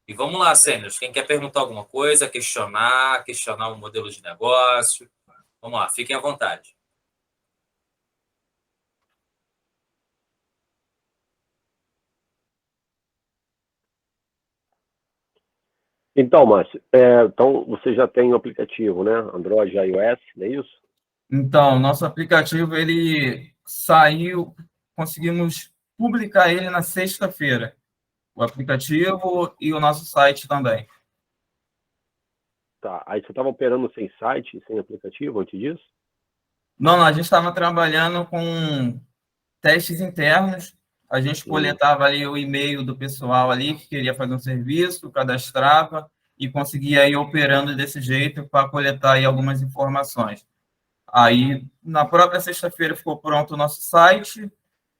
E vamos lá, sêniors. Quem quer perguntar alguma coisa, questionar um modelo de negócio, vamos lá, fiquem à vontade. Então, Márcio, então você já tem o aplicativo, né? Android, iOS, não é isso? Então, nosso aplicativo, ele saiu, conseguimos publicar ele na sexta-feira, o aplicativo e o nosso site também. Tá. Aí você estava operando sem site, sem aplicativo antes disso? Não, a gente estava trabalhando com testes internos, a gente coletava ali o e-mail do pessoal ali que queria fazer um serviço, cadastrava e conseguia ir operando desse jeito para coletar aí algumas informações. Aí, na própria sexta-feira, ficou pronto o nosso site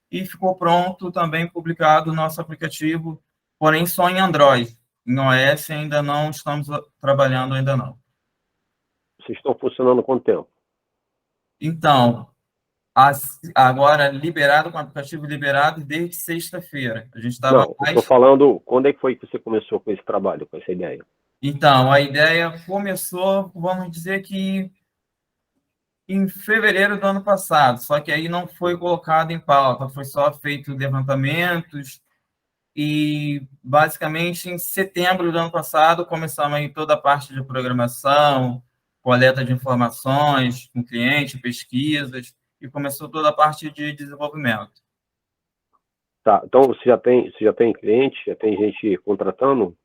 e ficou pronto também publicado o nosso aplicativo, porém só em Android. Em iOS ainda não estamos trabalhando, ainda não. Vocês estão funcionando há quanto tempo? Então, agora liberado, com o aplicativo liberado desde sexta-feira. A gente estava Não, eu estou falando, quando é que foi que você começou com esse trabalho, com essa ideia? Então, a ideia começou, vamos dizer que em fevereiro do ano passado, só que aí não foi colocado em pauta, foi só feito levantamentos e, basicamente, em setembro do ano passado, começamos aí toda a parte de programação, coleta de informações com cliente, pesquisas, e começou toda a parte de desenvolvimento. Tá, então você já tem cliente, já tem gente contratando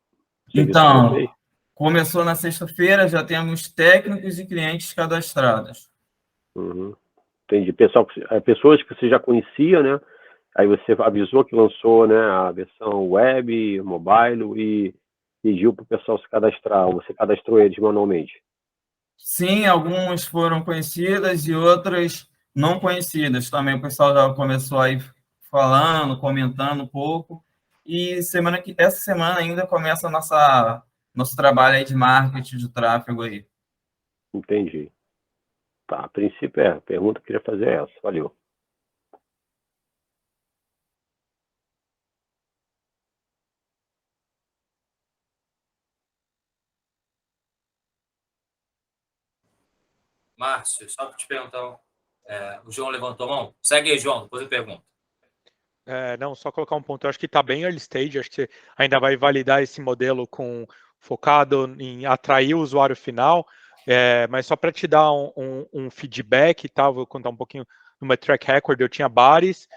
serviço com Então, vocês? começou na sexta-feira, já temos técnicos e clientes cadastrados. Uhum. Entendi. Pessoas que você já conhecia, né? Aí você avisou que lançou, né, a versão web, mobile e pediu para o pessoal se cadastrar. Ou você cadastrou eles manualmente? Sim, algumas foram conhecidas e outras não conhecidas também. O pessoal já começou aí falando, comentando um pouco. E essa semana ainda começa nosso trabalho aí de marketing de tráfego aí. Entendi. Tá, a princípio a pergunta que eu queria fazer é essa. Valeu. Márcio, só para te perguntar, o João levantou a mão? Segue aí, João, depois eu pergunto. Não, só colocar um ponto. Eu acho que está bem early stage, acho que você ainda vai validar esse modelo focado em atrair o usuário final, mas só para te dar um feedback, tá? Vou contar um pouquinho do meu track record. Eu tinha bares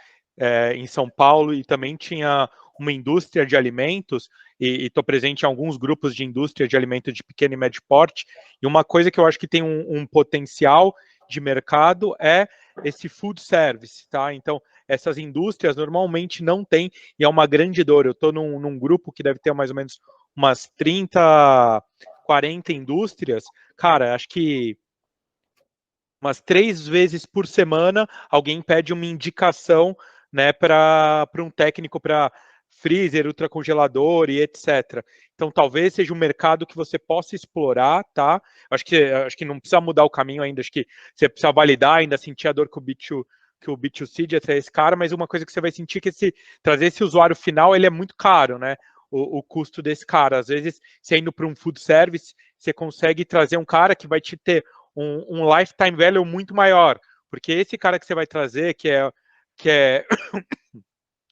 em São Paulo e também tinha uma indústria de alimentos e estou presente em alguns grupos de indústria de alimentos de pequeno e médio porte. E uma coisa que eu acho que tem um potencial de mercado é esse food service, tá? Então, essas indústrias normalmente não têm, e é uma grande dor. Eu estou num grupo que deve ter mais ou menos umas 30, 40 indústrias. Cara, acho que umas 3 vezes por semana alguém pede uma indicação, né, para um técnico para freezer, ultracongelador e etc. Então, talvez seja um mercado que você possa explorar, tá? Acho que não precisa mudar o caminho ainda, acho que você precisa validar, ainda sentir a dor que o B2C de atrair esse cara, mas uma coisa que você vai sentir é que trazer esse usuário final, ele é muito caro, né? O custo desse cara. Às vezes, você indo para um food service, você consegue trazer um cara que vai te ter um lifetime value muito maior, porque esse cara que você vai trazer, que é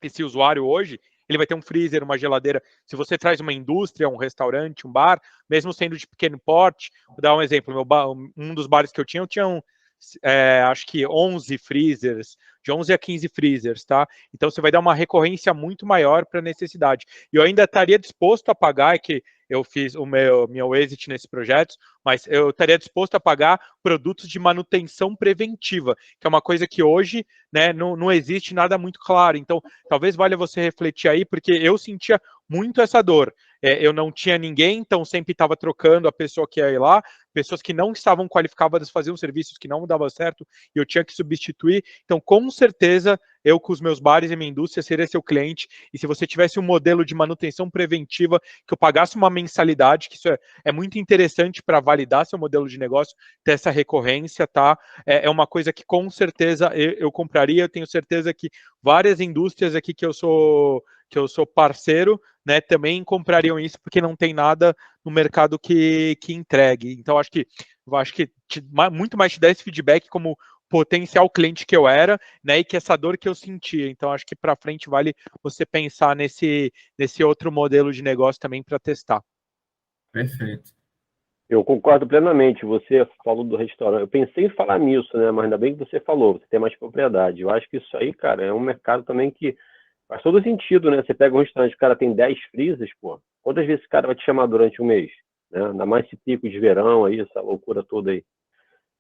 esse usuário hoje, ele vai ter um freezer, uma geladeira. Se você traz uma indústria, um restaurante, um bar, mesmo sendo de pequeno porte, vou dar um exemplo, um dos bares que eu tinha acho que 11 freezers, de 11 a 15 freezers, tá? Então você vai dar uma recorrência muito maior para a necessidade. E eu ainda estaria disposto a pagar, que eu fiz o meu exit nesse projeto, mas eu estaria disposto a pagar produtos de manutenção preventiva, que é uma coisa que hoje, né, não existe nada muito claro. Então, talvez valha você refletir aí, porque eu sentia muito essa dor. Eu não tinha ninguém, então sempre estava trocando a pessoa que ia ir lá, pessoas que não estavam qualificadas faziam serviços que não davam certo e eu tinha que substituir. Então, com certeza, eu com os meus bares e minha indústria seria seu cliente. E se você tivesse um modelo de manutenção preventiva, que eu pagasse uma mensalidade, que isso é muito interessante para validar seu modelo de negócio, ter essa recorrência, tá? É uma coisa que com certeza eu compraria. Eu tenho certeza que várias indústrias aqui que eu sou eu sou parceiro, né, também comprariam isso porque não tem nada no mercado que entregue. Então, acho que muito mais te dá esse feedback como potencial cliente que eu era, né, e que essa dor que eu sentia. Então, acho que para frente vale você pensar nesse outro modelo de negócio também para testar. Perfeito. Eu concordo plenamente. Você falou do restaurante. Eu pensei em falar nisso, né? Mas ainda bem que você falou, você tem mais propriedade. Eu acho que isso aí, cara, é um mercado também que faz todo sentido, né? Você pega um restaurante, o cara tem 10 freezers, pô. Quantas vezes esse cara vai te chamar durante um mês? Né? Ainda mais esse pico de verão aí, essa loucura toda aí.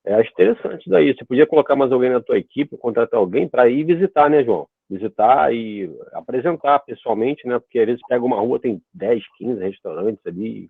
Acho interessante isso daí. Você podia colocar mais alguém na tua equipe, contratar alguém para ir visitar, né, João? Visitar e apresentar pessoalmente, né? Porque às vezes pega uma rua, tem 10, 15 restaurantes ali.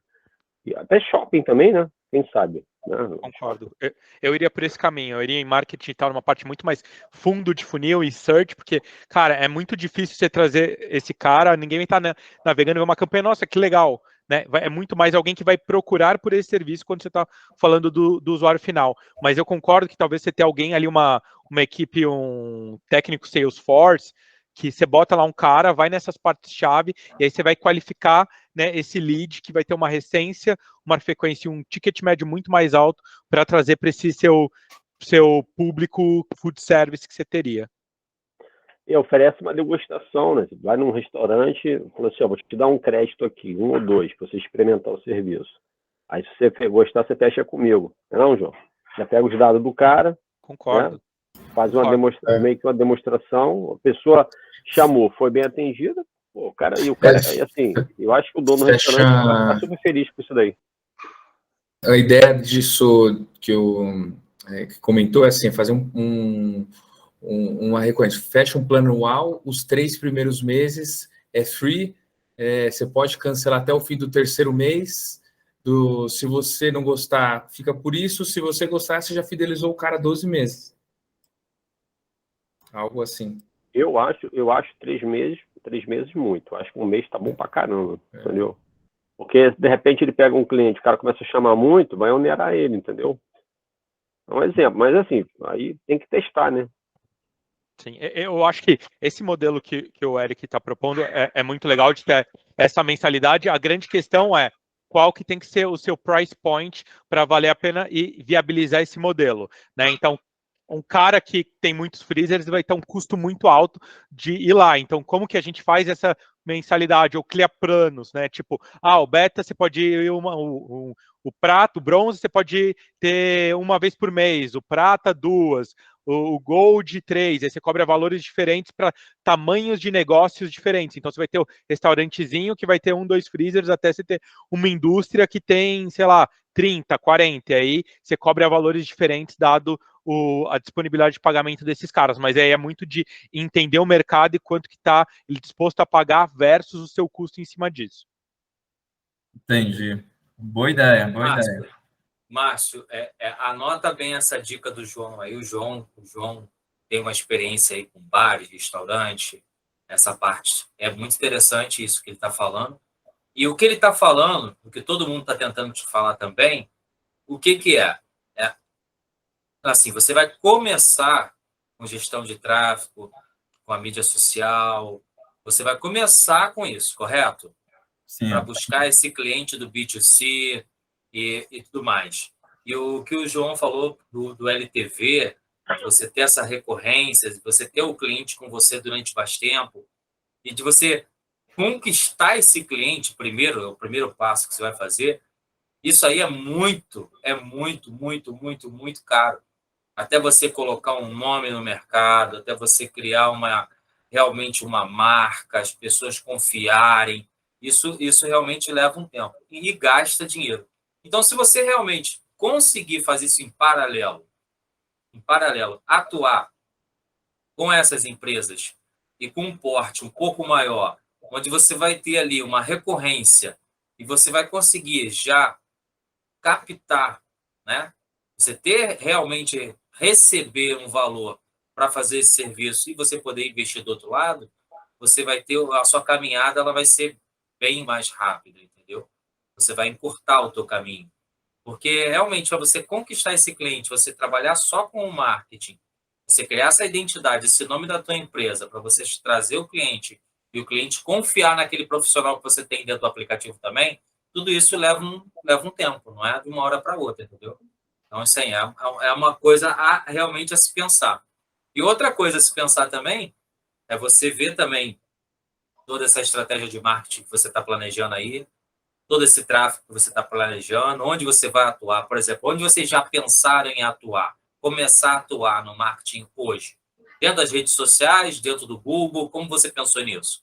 E até shopping também, né? Quem sabe? Né? Concordo. Eu iria por esse caminho. Eu iria em marketing e tal, numa parte muito mais fundo de funil e search, porque, cara, é muito difícil você trazer esse cara, ninguém vai estar navegando em uma campanha, nossa, que legal. Né? É muito mais alguém que vai procurar por esse serviço quando você está falando do usuário final. Mas eu concordo que talvez você tenha alguém ali, uma equipe, um técnico Salesforce, que você bota lá um cara, vai nessas partes-chave, e aí você vai qualificar, né, esse lead que vai ter uma recência, uma frequência, um ticket médio muito mais alto para trazer para esse seu público food service que você teria. E oferece uma degustação, né? Você vai num restaurante e fala assim, ó, vou te dar um crédito aqui, 1 ou 2, para você experimentar o serviço. Aí, se você gostar, você fecha comigo. Não, João? Já pega os dados do cara. Concordo. Né? Faz meio que uma demonstração, a pessoa chamou, foi bem atendida, pô, o cara, assim, eu acho que o dono do restaurante vai ficar super feliz com isso daí. A ideia disso que comentou é assim, fazer uma recorrência. Fecha um plano anual, os 3 primeiros meses é free, você pode cancelar até o fim do 3º mês. Se você não gostar, fica por isso. Se você gostar, você já fidelizou o cara 12 meses. Algo assim. Eu acho 3 meses muito. Acho que um mês tá bom pra caramba, entendeu? Porque, de repente, ele pega um cliente, o cara começa a chamar muito, vai onerar ele, entendeu? É um exemplo, mas assim, aí tem que testar, né? Sim, eu acho que esse modelo que o Eric está propondo é muito legal de ter essa mensalidade. A grande questão é qual que tem que ser o seu price point para valer a pena e viabilizar esse modelo, né? Então, um cara que tem muitos freezers vai ter um custo muito alto de ir lá. Então, como que a gente faz essa mensalidade ou cria planos, né? Tipo, o beta você pode ir o prato, o bronze você pode ter uma vez por mês, o prata 2, o Gold 3, aí você cobra valores diferentes para tamanhos de negócios diferentes. Então, você vai ter o restaurantezinho que vai ter 1, 2 freezers, até você ter uma indústria que tem, sei lá, 30, 40, e aí você cobra valores diferentes dado a disponibilidade de pagamento desses caras. Mas aí é muito de entender o mercado e quanto que está ele disposto a pagar versus o seu custo em cima disso. Entendi. Boa ideia, boa ideia. Márcio, anota bem essa dica do João aí. O João tem uma experiência aí com bares, restaurantes, essa parte. É muito interessante isso que ele está falando. E o que ele está falando, o que todo mundo está tentando te falar também, o que é? Assim, você vai começar com gestão de tráfego, com a mídia social, você vai começar com isso, correto? Sim. Para buscar esse cliente do B2C e tudo mais. E o que o João falou do LTV, de você ter essa recorrência, de você ter o cliente com você durante bastante tempo, e de você conquistar esse cliente primeiro, é o primeiro passo que você vai fazer, isso aí é muito, muito, muito caro. Até você colocar um nome no mercado, até você criar realmente uma marca, as pessoas confiarem, isso realmente leva um tempo e gasta dinheiro. Então, se você realmente conseguir fazer isso em paralelo, atuar com essas empresas e com um porte um pouco maior, onde você vai ter ali uma recorrência e você vai conseguir já captar, né? Você ter realmente receber um valor para fazer esse serviço e você poder investir do outro lado, você vai ter a sua caminhada, ela vai ser bem mais rápida, entendeu? Você vai encurtar o teu caminho. Porque realmente para você conquistar esse cliente, você trabalhar só com o marketing, você criar essa identidade, esse nome da tua empresa para você trazer o cliente e o cliente confiar naquele profissional que você tem dentro do aplicativo também, tudo isso leva um tempo, não é de uma hora para outra, entendeu? Então, assim, é uma coisa realmente a se pensar. E outra coisa a se pensar também é você ver também toda essa estratégia de marketing que você está planejando aí, todo esse tráfego que você está planejando, onde você vai atuar, por exemplo, onde vocês já pensaram em atuar, começar a atuar no marketing hoje? Dentro das redes sociais, dentro do Google, como você pensou nisso?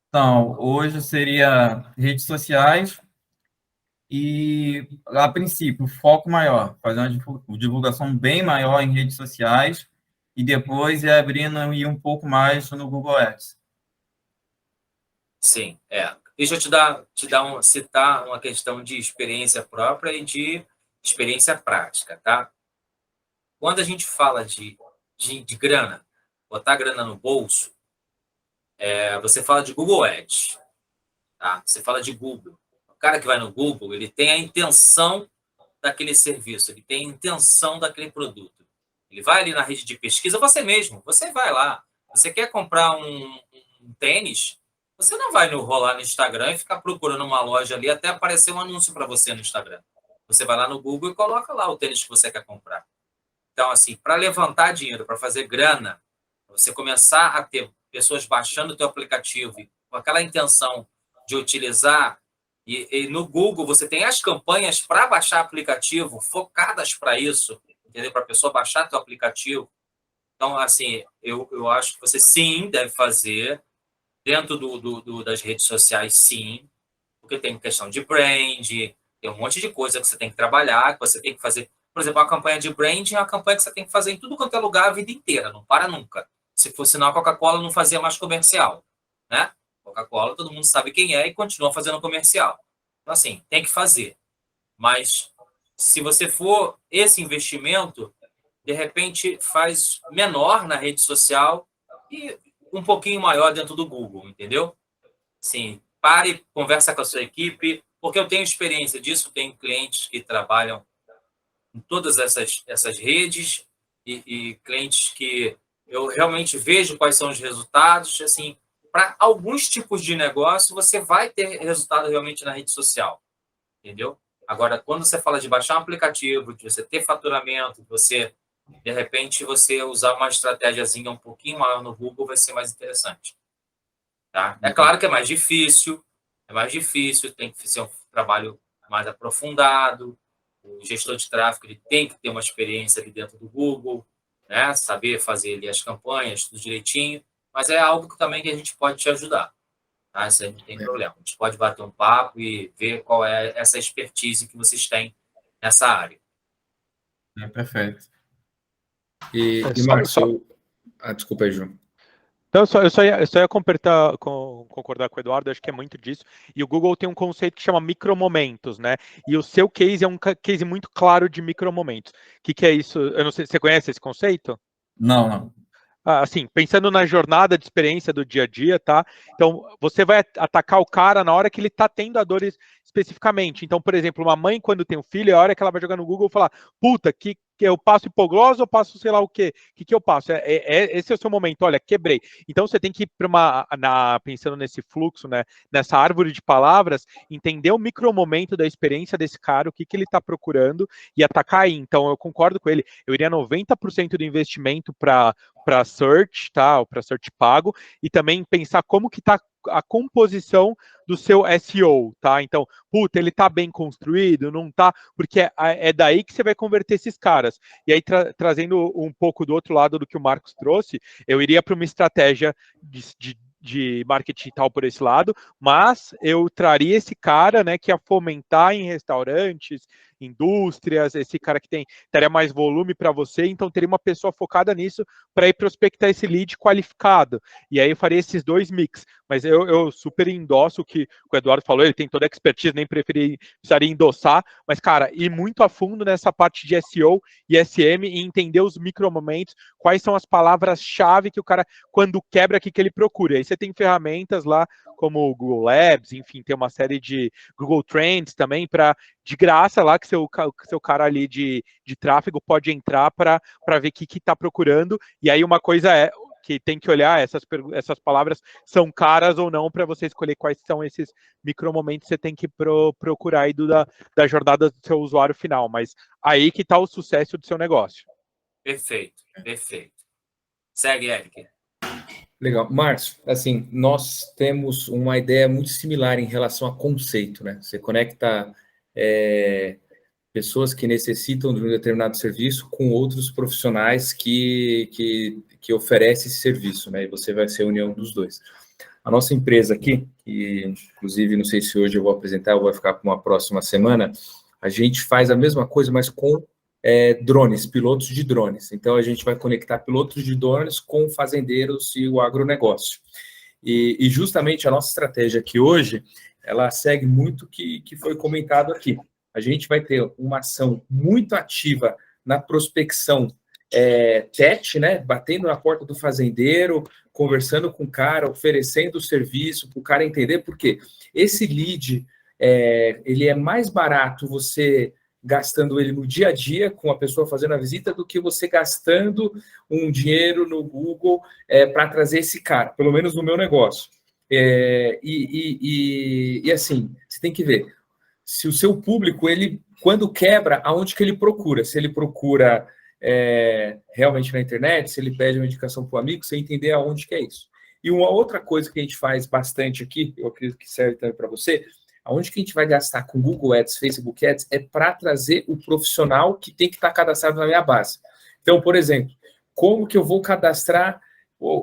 Então, hoje seria redes sociais e, a princípio, foco maior, fazer uma divulgação bem maior em redes sociais e depois ir abrindo e um pouco mais no Google Ads. Sim, é. Deixa eu citar uma questão de experiência própria e de experiência prática, tá? Quando a gente fala de grana, botar grana no bolso, você fala de Google Ads, tá? Você fala de Google. O cara que vai no Google, ele tem a intenção daquele serviço, ele tem a intenção daquele produto. Ele vai ali na rede de pesquisa, você mesmo, você vai lá. Você quer comprar um tênis, você não vai rolar no Instagram e ficar procurando uma loja ali até aparecer um anúncio para você no Instagram. Você vai lá no Google e coloca lá o tênis que você quer comprar. Então, assim, para levantar dinheiro, para fazer grana, você começar a ter pessoas baixando o teu aplicativo com aquela intenção de utilizar, e no Google você tem as campanhas para baixar aplicativo focadas para isso, entendeu? Para a pessoa baixar teu aplicativo. Então, assim, eu acho que você sim deve fazer dentro das redes sociais, sim, porque tem questão de brand, tem um monte de coisa que você tem que trabalhar, que você tem que fazer. Por exemplo, uma campanha de branding é uma campanha que você tem que fazer em tudo quanto é lugar a vida inteira, não para nunca. Se fosse, senão a Coca-Cola não fazia mais comercial, né? Coca-Cola, todo mundo sabe quem é e continua fazendo comercial. Então, assim, tem que fazer. Mas, se você for esse investimento, de repente faz menor na rede social e um pouquinho maior dentro do Google, entendeu? Sim, pare, conversa com a sua equipe, porque eu tenho experiência disso, tenho clientes que trabalham em todas essas redes e clientes que eu realmente vejo quais são os resultados. Assim, para alguns tipos de negócio, você vai ter resultado realmente na rede social, entendeu? Agora, quando você fala de baixar um aplicativo, de você ter faturamento, de você, de repente, você usar uma estratégiazinha um pouquinho maior no Google, vai ser mais interessante. Tá? É claro que é mais difícil, tem que ser um trabalho mais aprofundado. O gestor de tráfego ele tem que ter uma experiência ali dentro do Google, né? Saber fazer ali as campanhas, tudo direitinho, mas é algo que também que a gente pode te ajudar. Tá? Isso aí não tem problema. A gente pode bater um papo e ver qual é essa expertise que vocês têm nessa área. Perfeito. E Marcos, desculpa aí, João. Então, eu só ia concordar com o Eduardo, acho que é muito disso. E o Google tem um conceito que chama micromomentos, né? E o seu case é um case muito claro de micromomentos. O que é isso? Eu não sei, você conhece esse conceito? Não. Assim, pensando na jornada de experiência do dia a dia, tá? Então, você vai atacar o cara na hora que ele tá tendo a dor especificamente. Então, por exemplo, uma mãe, quando tem um filho, é a hora que ela vai jogar no Google e falar, puta, que eu passo hipoglose ou passo sei lá o quê? O que eu passo? Esse é o seu momento, olha, quebrei. Então, você tem que ir para pensando nesse fluxo, né, nessa árvore de palavras, entender o micromomento da experiência desse cara, o que ele está procurando e atacar aí. Então, eu concordo com ele, eu iria 90% do investimento para search, tá? Ou para search pago, e também pensar como que está a composição do seu SEO, tá? Então, puta, ele tá bem construído, não tá? Porque é daí que você vai converter esses caras. E aí, trazendo um pouco do outro lado do que o Marcos trouxe, eu iria para uma estratégia de marketing tal por esse lado, mas eu traria esse cara, né, que ia fomentar em restaurantes, indústrias, esse cara que teria mais volume para você, então teria uma pessoa focada nisso para ir prospectar esse lead qualificado. E aí eu faria esses dois mix. Mas eu super endosso o que o Eduardo falou, ele tem toda a expertise, nem precisaria endossar, mas, cara, ir muito a fundo nessa parte de SEO e SM e entender os micromomentos, quais são as palavras-chave que o cara, quando quebra, que ele procura. Aí você tem ferramentas lá, como o Google Labs, enfim, tem uma série de Google Trends também, de graça lá, que seu cara ali de tráfego pode entrar para ver o que está procurando. E aí uma coisa que tem que olhar, essas palavras são caras ou não para você escolher quais são esses micromomentos que você tem que procurar aí da jornada do seu usuário final, mas aí que está o sucesso do seu negócio. Perfeito, perfeito. Segue, Eric. Legal. Márcio, assim, nós temos uma ideia muito similar em relação a conceito, né? Você conecta pessoas que necessitam de um determinado serviço com outros profissionais que oferecem esse serviço, né? E você vai ser a união dos dois. A nossa empresa aqui, que inclusive não sei se hoje eu vou apresentar ou vai ficar para uma próxima semana, a gente faz a mesma coisa, mas com drones, pilotos de drones. Então, a gente vai conectar pilotos de drones com fazendeiros e o agronegócio. E justamente a nossa estratégia aqui hoje, ela segue muito o que foi comentado aqui. A gente vai ter uma ação muito ativa na prospecção TET, né? Batendo na porta do fazendeiro, conversando com o cara, oferecendo o serviço para o cara entender, porque esse lead, ele é mais barato você gastando ele no dia a dia, com a pessoa fazendo a visita, do que você gastando um dinheiro no Google para trazer esse cara, pelo menos no meu negócio. E assim, você tem que ver, se o seu público, ele, quando quebra, aonde que ele procura? Se ele procura realmente na internet, se ele pede uma indicação para o amigo, você entender aonde que é isso. E uma outra coisa que a gente faz bastante aqui, eu acredito que serve também para você, aonde que a gente vai gastar com Google Ads, Facebook Ads, é para trazer o profissional que tem que estar cadastrado na minha base. Então, por exemplo, como que eu vou cadastrar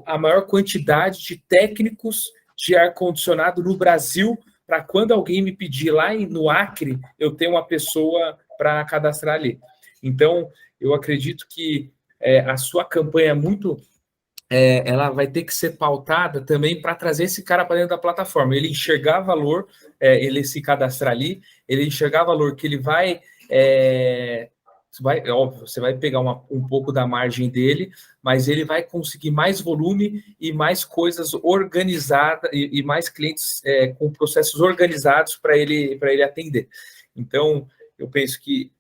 a maior quantidade de técnicos de ar-condicionado no Brasil, para quando alguém me pedir lá no Acre, eu ter uma pessoa para cadastrar ali. Então, eu acredito que a sua campanha é muito... ela vai ter que ser pautada também para trazer esse cara para dentro da plataforma. Ele enxergar valor, ele se cadastrar ali, ele enxergar valor que ele vai... óbvio, você vai pegar um pouco da margem dele, mas ele vai conseguir mais volume e mais coisas organizadas e mais clientes com processos organizados para ele atender. Então, eu penso que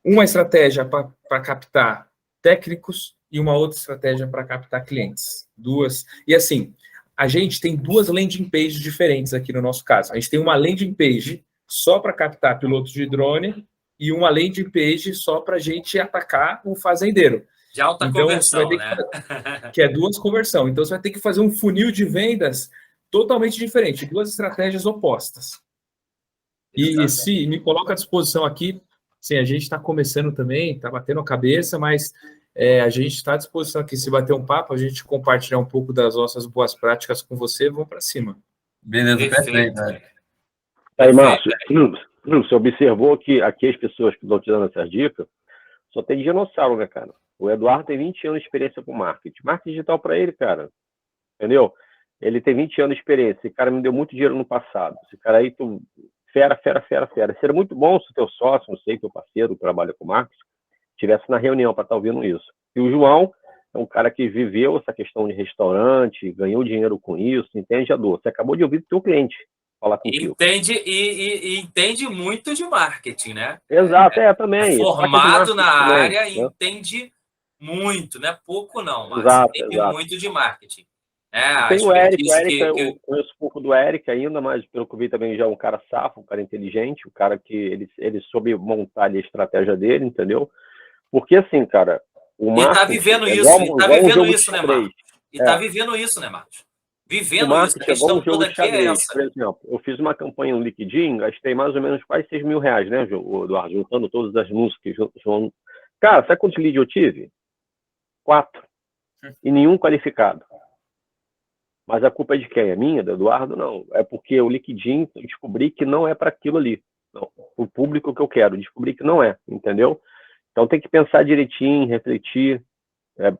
uma estratégia para captar técnicos e uma outra estratégia para captar clientes. Duas. E assim, a gente tem duas landing pages diferentes aqui no nosso caso. A gente tem uma landing page só para captar pilotos de drone e uma landing page só para a gente atacar o fazendeiro. De alta então, conversão, você vai ter que é duas conversão. Então, você vai ter que fazer um funil de vendas totalmente diferente, duas estratégias opostas. E se me coloca à disposição aqui, sim, a gente está começando também, está batendo a cabeça, mas a gente está à disposição aqui, se bater um papo, a gente compartilhar um pouco das nossas boas práticas com você, vamos para cima. Beleza, perfeito. Aí, Márcio, você observou que aqui as pessoas que estão te dando essas dicas só tem dinossauro, né, cara? O Eduardo tem 20 anos de experiência com marketing. Marketing digital para ele, cara. Entendeu? Ele tem 20 anos de experiência. Esse cara me deu muito dinheiro no passado. Esse cara aí, fera. Seria muito bom se o teu sócio, não sei, teu parceiro que trabalha com marketing, estivesse na reunião para estar ouvindo isso. E o João é um cara que viveu essa questão de restaurante, ganhou dinheiro com isso, entende a dor. Você acabou de ouvir do teu cliente falar contigo. Entende muito de marketing, né? Exato, também. Formado na área, né? Entende muito, não é pouco não, mas entende muito de marketing. Tem o Eric, eu conheço um pouco do Eric ainda, mas pelo que eu vi também já é um cara safo, um cara inteligente, um cara que ele soube montar ali a estratégia dele, entendeu? Porque assim, cara, o marketing... E tá vivendo isso, né, Marcos? E tá vivendo isso, né, Marcos? Vivendo isso, a questão toda aqui é essa. Por exemplo, eu fiz uma campanha no LinkedIn, gastei mais ou menos quase R$6.000, né, Eduardo? Juntando todas as músicas. Cara, sabe quantos leads eu tive? 4. E nenhum qualificado. Mas a culpa é de quem? É minha, do Eduardo? Não. É porque o LinkedIn, eu descobri que não é para aquilo ali. Não. O público que eu quero, descobri que não é, entendeu? Então tem que pensar direitinho, refletir,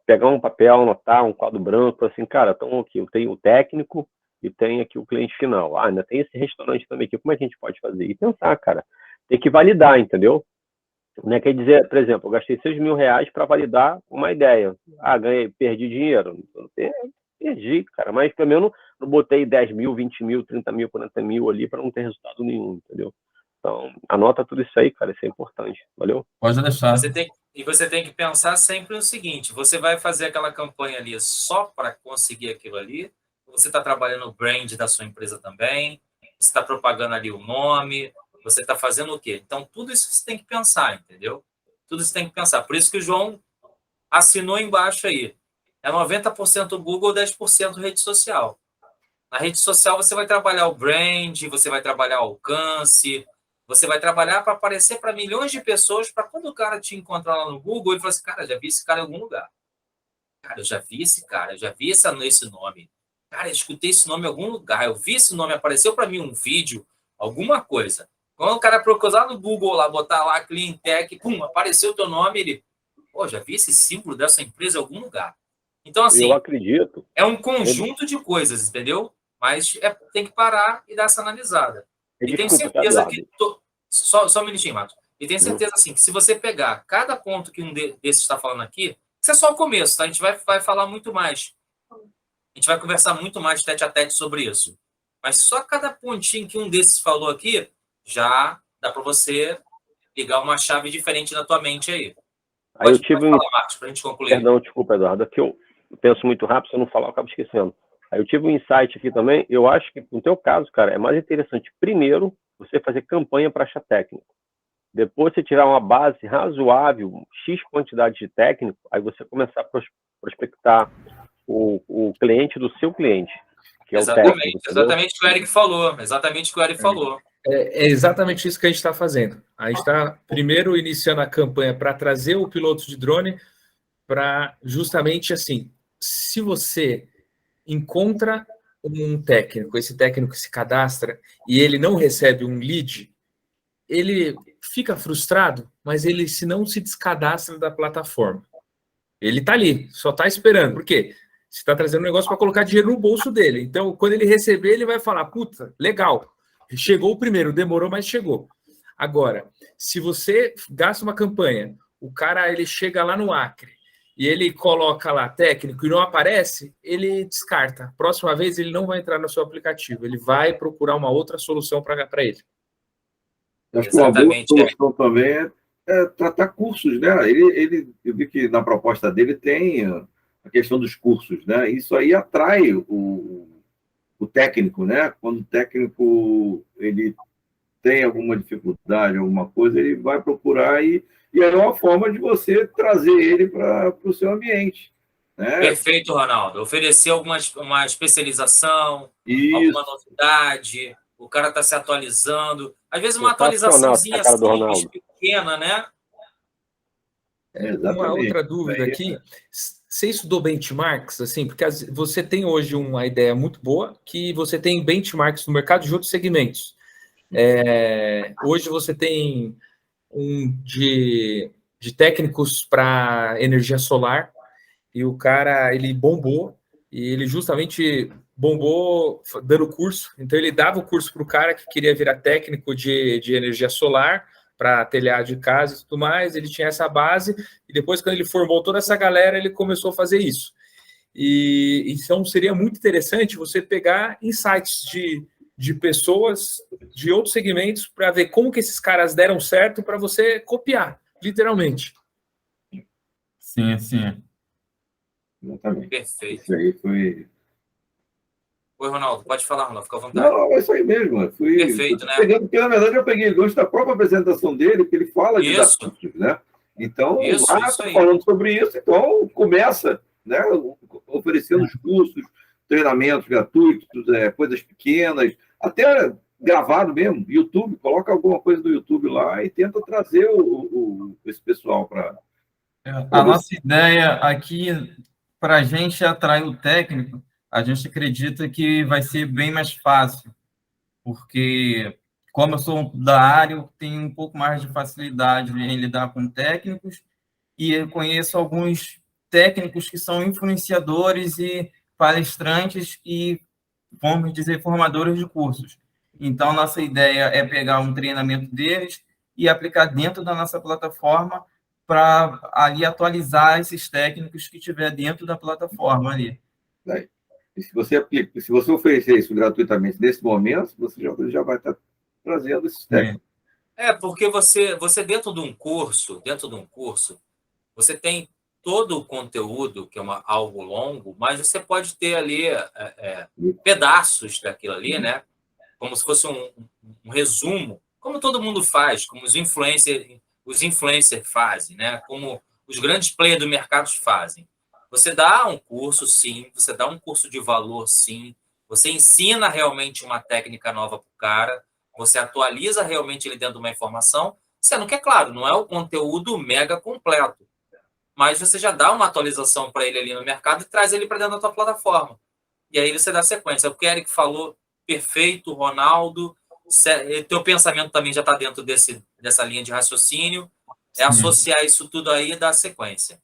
pegar um papel, anotar, um quadro branco, assim, cara, então aqui eu tenho o técnico e tenho aqui o cliente final. Ainda tem esse restaurante também aqui, como é que a gente pode fazer? E pensar, cara, tem que validar, entendeu? Não quer dizer, por exemplo, eu gastei R$6.000 para validar uma ideia. Perdi dinheiro. Perdi, cara, mas pelo menos não botei 10 mil, 20 mil, 30 mil, 40 mil ali para não ter resultado nenhum, entendeu? Então, anota tudo isso aí, cara, isso é importante, valeu? Pode deixar. E você tem que pensar sempre no seguinte, você vai fazer aquela campanha ali só para conseguir aquilo ali, você está trabalhando o brand da sua empresa também, você está propagando ali o nome, você está fazendo o quê? Então, tudo isso você tem que pensar, entendeu? Tudo isso tem que pensar. Por isso que o João assinou embaixo aí. É 90% Google, 10% rede social. Na rede social você vai trabalhar o brand, você vai trabalhar o alcance, você vai trabalhar para aparecer para milhões de pessoas, para quando o cara te encontrar lá no Google, ele fala assim, cara, já vi esse cara em algum lugar. Cara, eu já vi esse cara, eu já vi esse nome. Cara, eu escutei esse nome em algum lugar, eu vi esse nome, apareceu para mim um vídeo, alguma coisa. Quando o cara procurar no Google lá, botar lá Cleantech, pum, apareceu o teu nome, ele, pô, já vi esse símbolo dessa empresa em algum lugar. Então, assim, Eu acredito. é um conjunto de coisas, entendeu? Mas tem que parar e dar essa analisada. E tenho Desculpa, tá, certeza Eduardo? que... Só um minutinho, Mato. E tenho certeza, assim, que se você pegar cada ponto que um desses está falando aqui, isso é só o começo, tá? A gente vai falar muito mais. A gente vai conversar muito mais tete a tete sobre isso. Mas só cada pontinho que um desses falou aqui, já dá para você ligar uma chave diferente na tua mente aí. Aí eu tive falar, Marcos, para a gente concluir. Perdão, desculpa, Eduardo, é que eu penso muito rápido, se eu não falar, eu acabo esquecendo. Aí eu tive um insight aqui também, eu acho que no teu caso, cara, é mais interessante, primeiro, você fazer campanha para achar técnico. Depois você tirar uma base razoável, X quantidade de técnico, aí você começar a prospectar o cliente do seu cliente, que é o técnico. Exatamente o que o Eric falou, exatamente o que o Eric falou. É exatamente isso que a gente está fazendo. A gente está primeiro iniciando a campanha para trazer o piloto de drone para justamente assim, se você encontra um técnico, esse técnico se cadastra e ele não recebe um lead, ele fica frustrado, mas ele se não se descadastra da plataforma. Ele está ali, só está esperando. Por quê? Você está trazendo um negócio para colocar dinheiro no bolso dele. Então, quando ele receber, ele vai falar, puta, legal, chegou o primeiro, demorou, mas chegou. Agora, se você gasta uma campanha, o cara ele chega lá no Acre e ele coloca lá técnico e não aparece, ele descarta. Próxima vez ele não vai entrar no seu aplicativo, ele vai procurar uma outra solução para ele. Acho que uma boa solução também é tratar cursos, né? Eu vi que na proposta dele tem a questão dos cursos, né? Isso aí atrai o técnico, né? Quando o técnico ele tem alguma dificuldade, alguma coisa, ele vai procurar e é uma forma de você trazer ele para o seu ambiente. Né? Perfeito, Ronaldo. Oferecer uma especialização, alguma novidade, o cara está se atualizando. Às vezes uma atualizaçãozinha simples, pequena, né? Uma outra dúvida aqui, você estudou benchmarks, assim, porque você tem hoje uma ideia muito boa, que você tem benchmarks no mercado de outros segmentos. Hoje você tem de técnicos para energia solar, e o cara, ele bombou, e ele justamente bombou dando curso. Então, ele dava o curso para o cara que queria virar técnico de energia solar, para telhado de casa e tudo mais, ele tinha essa base, e depois, quando ele formou toda essa galera, ele começou a fazer isso. E então, seria muito interessante você pegar insights de pessoas de outros segmentos para ver como que esses caras deram certo para você copiar, literalmente. Sim, sim. Exatamente. Perfeito. Isso aí foi... Oi, Ronaldo, pode falar, Ronaldo, fica à vontade. Não, é isso aí mesmo. Perfeito, né? Porque, na verdade, eu peguei gosto da própria apresentação dele, que ele fala de cursos, né? Então, lá está falando sobre isso, então começa, né, oferecendo os cursos, treinamentos gratuitos, coisas pequenas, até gravado mesmo, YouTube, coloca alguma coisa do YouTube lá e tenta trazer esse pessoal para... A nossa ideia aqui, para a gente atrair o técnico, a gente acredita que vai ser bem mais fácil, porque, como eu sou da área, eu tenho um pouco mais de facilidade em lidar com técnicos, e eu conheço alguns técnicos que são influenciadores e palestrantes e, vamos dizer, formadores de cursos. Então, nossa ideia é pegar um treinamento deles e aplicar dentro da nossa plataforma para ali atualizar esses técnicos que tiver dentro da plataforma ali. E se você oferecer isso gratuitamente nesse momento, você já vai estar trazendo esses técnicos. Porque você dentro de um curso, você tem todo o conteúdo, que é algo longo, mas você pode ter ali pedaços daquilo ali, né? Como se fosse um resumo, como todo mundo faz, como os influencers fazem, né? Como os grandes players do mercado fazem. Você dá um curso, sim, você dá um curso de valor, sim, você ensina realmente uma técnica nova para o cara, você atualiza realmente ele dentro de uma informação, sendo que, é claro, não é o conteúdo mega completo, mas você já dá uma atualização para ele ali no mercado e traz ele para dentro da tua plataforma. E aí você dá sequência. O que o Eric falou, perfeito, Ronaldo, teu pensamento também já está dentro dessa linha de raciocínio, associar isso tudo aí e dar sequência.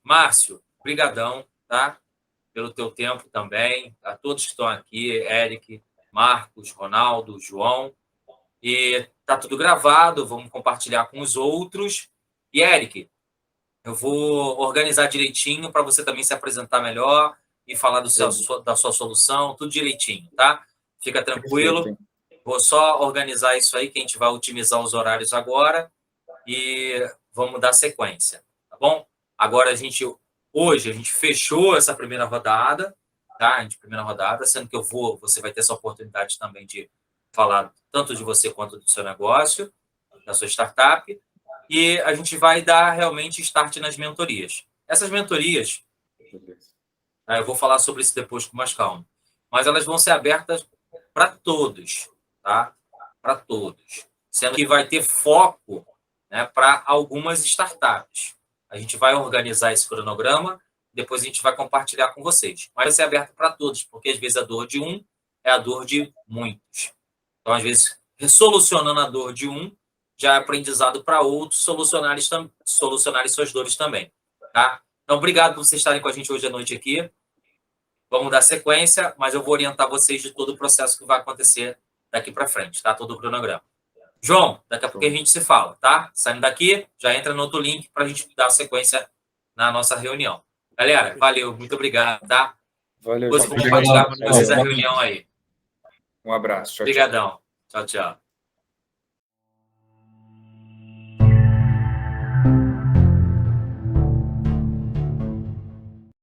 Márcio, brigadão, tá? Pelo teu tempo também, a todos que estão aqui, Eric, Marcos, Ronaldo, João, e tá tudo gravado, vamos compartilhar com os outros. E, Eric, eu vou organizar direitinho para você também se apresentar melhor e falar da sua solução, tudo direitinho, tá? Fica tranquilo. Vou só organizar isso aí, que a gente vai otimizar os horários agora e vamos dar sequência, tá bom? Agora, hoje a gente fechou essa primeira rodada, tá? Primeira rodada, sendo que você vai ter essa oportunidade também de falar tanto de você quanto do seu negócio, da sua startup, e a gente vai dar realmente start nas mentorias. Essas mentorias, eu vou falar sobre isso depois com mais calma, mas elas vão ser abertas para todos, tá? Para todos. Sendo que vai ter foco, né, para algumas startups. A gente vai organizar esse cronograma, depois a gente vai compartilhar com vocês. Mas vai ser aberto para todos, porque às vezes a dor de um é a dor de muitos. Então, às vezes, solucionando a dor de um, já é aprendizado para outros solucionarem suas dores também. Tá? Então, obrigado por vocês estarem com a gente hoje à noite aqui. Vamos dar sequência, mas eu vou orientar vocês de todo o processo que vai acontecer daqui para frente, tá? Todo o cronograma. João, daqui a pouco a gente se fala, tá? Saindo daqui, já entra no outro link para a gente dar sequência na nossa reunião. Galera, valeu, muito obrigado, tá? Valeu. Depois eu vou compartilhar com vocês a reunião aí. Um abraço. Tchau, Obrigadão. Tchau, tchau.